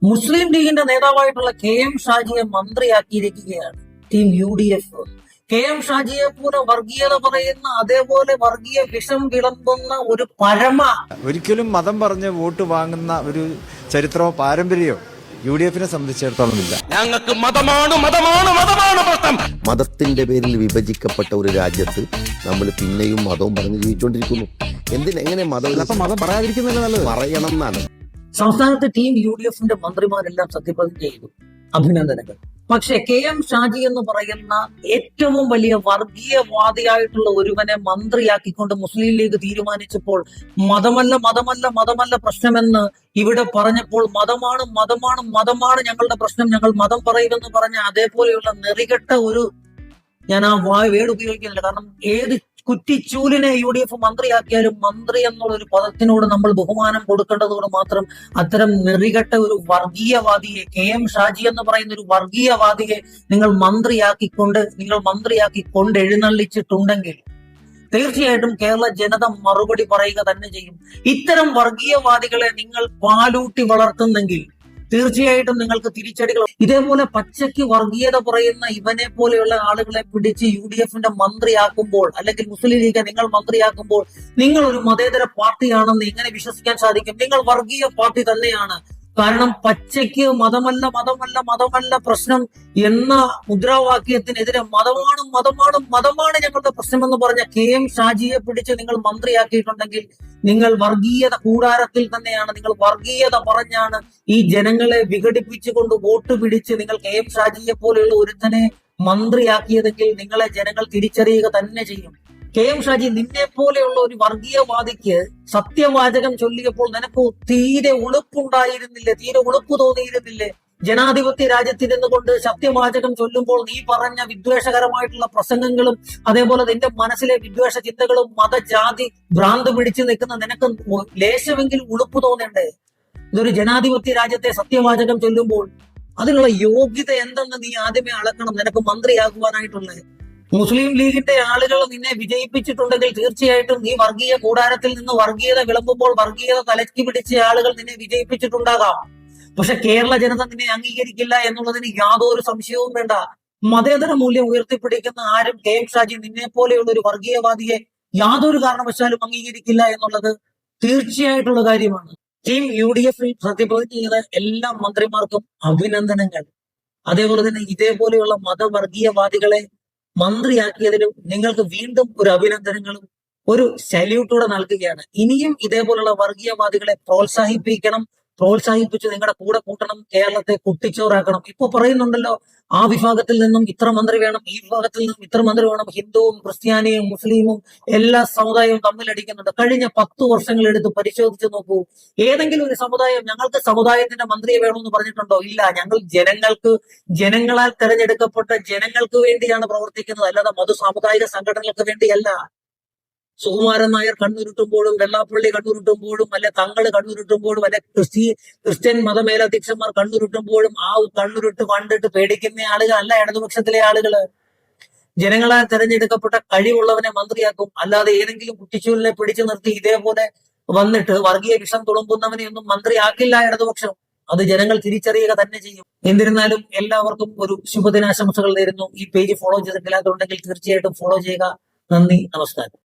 മുസ്ലിം ലീഗിന്റെ നേതാവായിട്ടുള്ള KM ഷാജിയെ മന്ത്രിയാക്കിയിരിക്കുകയാണ് team UDF. KM ഷാജിയെ പോലെ വർഗീയത പറയുന്ന, അതേപോലെ വർഗീയ വിഷം വിളമ്പുന്ന ഒരു ഒരിക്കലും മതം പറഞ്ഞ് വോട്ട് വാങ്ങുന്ന ഒരു ചരിത്രമോ പാരമ്പര്യമോ UDF-നെ സംബന്ധിച്ചിടത്തോളം ഇല്ല. ഞങ്ങൾക്ക് മതമാണ് പ്രശ്നം. മതത്തിന്റെ പേരിൽ വിഭജിക്കപ്പെട്ട ഒരു രാജ്യത്ത് നമ്മൾ പിന്നെയും മതവും പറഞ്ഞ് ജീവിച്ചുകൊണ്ടിരിക്കുന്നു. എങ്ങനെ മതം പറയാതിരിക്കുന്നതല്ല നല്ലത്, പറയണം എന്നാണ്. സംസ്ഥാനത്ത് ടീം UDF-ന്റെ മന്ത്രിമാരെല്ലാം സത്യപ്രതിജ്ഞ ചെയ്തു, അഭിനന്ദനങ്ങൾ. പക്ഷെ KM ഷാജി എന്ന് പറയുന്ന ഏറ്റവും വലിയ വർഗീയവാദിയായിട്ടുള്ള ഒരുവനെ മന്ത്രിയാക്കിക്കൊണ്ട് മുസ്ലിം ലീഗ് തീരുമാനിച്ചപ്പോൾ മതമല്ല പ്രശ്നമെന്ന് ഇവിടെ പറഞ്ഞപ്പോൾ മതമാണ് ഞങ്ങളുടെ പ്രശ്നം, ഞങ്ങൾ മതം പറയുമെന്ന് പറഞ്ഞ അതേപോലെയുള്ള നെറികെട്ട ഒരു, ഞാൻ ആ വേർഡ് ഉപയോഗിക്കുന്നില്ല, കാരണം ഏത് കുറ്റിച്ചൂലിനെ UDF മന്ത്രിയാക്കിയാലും മന്ത്രി എന്നുള്ള ഒരു പദത്തിനോട് നമ്മൾ ബഹുമാനം കൊടുക്കേണ്ടതോട് മാത്രം അത്തരം നെറികെട്ട ഒരു വർഗീയവാദിയെ, KM ഷാജി എന്ന് പറയുന്ന ഒരു വർഗീയവാദിയെ നിങ്ങൾ മന്ത്രിയാക്കിക്കൊണ്ട് എഴുന്നള്ളിച്ചിട്ടുണ്ടെങ്കിൽ തീർച്ചയായിട്ടും കേരള ജനത മറുപടി പറയുക തന്നെ ചെയ്യും. ഇത്തരം വർഗീയവാദികളെ നിങ്ങൾ പാലൂട്ടി വളർത്തുന്നെങ്കിൽ തീർച്ചയായിട്ടും നിങ്ങൾക്ക് തിരിച്ചടികൾ. ഇതേപോലെ പച്ചയ്ക്ക് വർഗീയത പറയുന്ന ഇവനെ പോലെയുള്ള ആളുകളെ പിടിച്ച് UDF-ന്റെ മന്ത്രിയാക്കുമ്പോൾ, അല്ലെങ്കിൽ മുസ്ലിം ലീഗ് നിങ്ങൾ മന്ത്രിയാക്കുമ്പോൾ, നിങ്ങൾ ഒരു മതേതര പാർട്ടിയാണെന്ന് എങ്ങനെ വിശ്വസിക്കാൻ സാധിക്കും? നിങ്ങൾ വർഗീയ പാർട്ടി തന്നെയാണ്. കാരണം പച്ചയ്ക്ക് മതമല്ല പ്രശ്നം എന്ന മുദ്രാവാക്യത്തിനെതിരെ മതമാണ് ഞങ്ങളുടെ പ്രശ്നമെന്ന് പറഞ്ഞ KM ഷാജിയെ പിടിച്ച് നിങ്ങൾ മന്ത്രിയാക്കിയിട്ടുണ്ടെങ്കിൽ നിങ്ങൾ വർഗീയത കൂടാരത്തിൽ തന്നെയാണ്. നിങ്ങൾ വർഗീയത പറഞ്ഞാണ് ഈ ജനങ്ങളെ വിഘടിപ്പിച്ചുകൊണ്ട് വോട്ട് പിടിച്ച് നിങ്ങൾ KM ഷാജിയെ പോലെയുള്ള ഒരുത്തനെ മന്ത്രിയാക്കിയതെങ്കിൽ നിങ്ങളെ ജനങ്ങൾ തിരിച്ചറിയുക തന്നെ ചെയ്യും. KM ഷാജി, നിന്നെ പോലെയുള്ള ഒരു വർഗീയവാദിക്ക് സത്യവാചകം ചൊല്ലിയപ്പോൾ നിനക്ക് തീരെ ഉളുപ്പ് തോന്നിയിരുന്നില്ലേ? ജനാധിപത്യ രാജ്യത്തിരുന്നു കൊണ്ട് സത്യവാചകം ചൊല്ലുമ്പോൾ നീ പറഞ്ഞ വിദ്വേഷകരമായിട്ടുള്ള പ്രസംഗങ്ങളും അതേപോലെ നിന്റെ മനസ്സിലെ വിദ്വേഷ ചിന്തകളും മതജാതി ഭ്രാന്ത് പിടിച്ചു നിൽക്കുന്ന നിനക്ക് ലേശമെങ്കിലും ഉളുപ്പ് തോന്നണ്ടേ? ഇതൊരു ജനാധിപത്യ രാജ്യത്തെ സത്യവാചകം ചൊല്ലുമ്പോൾ അതിനുള്ള യോഗ്യത എന്തെന്ന് നീ ആദ്യമേ അളക്കണം, നിനക്ക് മന്ത്രിയാകുവാനായിട്ടുള്ളത്. മുസ്ലിം ലീഗിന്റെ ആളുകൾ നിന്നെ വിജയിപ്പിച്ചിട്ടുണ്ടെങ്കിൽ തീർച്ചയായിട്ടും നീ വർഗീയ കൂടാരത്തിൽ നിന്ന് വർഗീയത വിളമ്പുമ്പോൾ വർഗീയത തലയ്ക്ക് പിടിച്ച ആളുകൾ നിന്നെ വിജയിപ്പിച്ചിട്ടുണ്ടാകാം. പക്ഷെ കേരള ജനത നിന്നെ അംഗീകരിക്കില്ല എന്നുള്ളതിന് യാതൊരു സംശയവും വേണ്ട. മതേതര മൂല്യം ഉയർത്തിപ്പിടിക്കുന്ന ആരും KM ഷാജി നിന്നെ പോലെയുള്ള ഒരു വർഗീയവാദിയെ യാതൊരു കാരണവശാലും അംഗീകരിക്കില്ല എന്നുള്ളത് തീർച്ചയായിട്ടുള്ള കാര്യമാണ്. ടീം UDF-ൽ സത്യപ്രതിജ്ഞ ചെയ്ത എല്ലാ മന്ത്രിമാർക്കും അഭിനന്ദനങ്ങൾ. അതേപോലെ തന്നെ ഇതേപോലെയുള്ള മതവർഗീയവാദികളെ മന്ത്രിയാക്കിയതിലും നിങ്ങൾക്ക് വീണ്ടും ഒരു അഭിനന്ദനങ്ങളും ഒരു സല്യൂട്ടൂടെ നൽകുകയാണ്. ഇനിയും ഇതേപോലുള്ള വർഗീയവാദികളെ പ്രോത്സാഹിപ്പിച്ച് നിങ്ങളുടെ കൂടെ കൂട്ടണം, കേരളത്തെ കുട്ടിച്ചോറാക്കണം. ഇപ്പൊ പറയുന്നുണ്ടല്ലോ, ആ വിഭാഗത്തിൽ നിന്നും ഇത്ര മന്ത്രി വേണം, ഈ വിഭാഗത്തിൽ നിന്നും ഇത്ര മന്ത്രി വേണം. ഹിന്ദുവും ക്രിസ്ത്യാനിയും മുസ്ലിമും എല്ലാ സമുദായവും തമ്മിലടിക്കുന്നുണ്ട്. കഴിഞ്ഞ 10 വർഷങ്ങൾ എടുത്ത് പരിശോധിച്ച് നോക്കൂ. ഏതെങ്കിലും ഒരു സമുദായം ഞങ്ങൾക്ക് സമുദായത്തിന്റെ മന്ത്രിയെ വേണമെന്ന് പറഞ്ഞിട്ടുണ്ടോ? ഇല്ല. ഞങ്ങൾ ജനങ്ങളാൽ തെരഞ്ഞെടുക്കപ്പെട്ട ജനങ്ങൾക്ക് വേണ്ടിയാണ് പ്രവർത്തിക്കുന്നത്, അല്ലാതെ സാമുദായിക സംഘടനകൾക്ക് വേണ്ടിയല്ല. സുകുമാരൻ നായർ കണ്ണുരുട്ടുമ്പോഴും, വെള്ളാപ്പള്ളി കണ്ണുരുട്ടുമ്പോഴും, അല്ലെ തങ്ങൾ കണ്ണുരുട്ടുമ്പോഴും, അല്ലെ ക്രിസ്ത്യൻ മതമേലധ്യക്ഷന്മാർ കണ്ണുരുട്ടുമ്പോഴും ആ കണ്ണുരുട്ട് കണ്ടിട്ട് പേടിക്കുന്ന ആളുകളല്ല ഇടതുപക്ഷത്തിലെ ആളുകള്. ജനങ്ങളാൽ തെരഞ്ഞെടുക്കപ്പെട്ട കഴിവുള്ളവനെ മന്ത്രിയാക്കും, അല്ലാതെ ഏതെങ്കിലും കുട്ടിച്ചൂലിനെ പിടിച്ചു നിർത്തി ഇതേപോലെ വന്നിട്ട് വർഗീയ വിഷം തുളുമ്പുന്നവനെ ഒന്നും മന്ത്രിയാക്കില്ല ഇടതുപക്ഷം. അത് ജനങ്ങൾ തിരിച്ചറിയുക തന്നെ ചെയ്യും. എന്നിരുന്നാലും എല്ലാവർക്കും ഒരു ശുഭദിനാശംസകൾ നേരുന്നു. ഈ പേജ് ഫോളോ ചെയ്തിട്ടില്ലാത്തതുണ്ടെങ്കിൽ തീർച്ചയായിട്ടും ഫോളോ ചെയ്യുക. നന്ദി, നമസ്കാരം.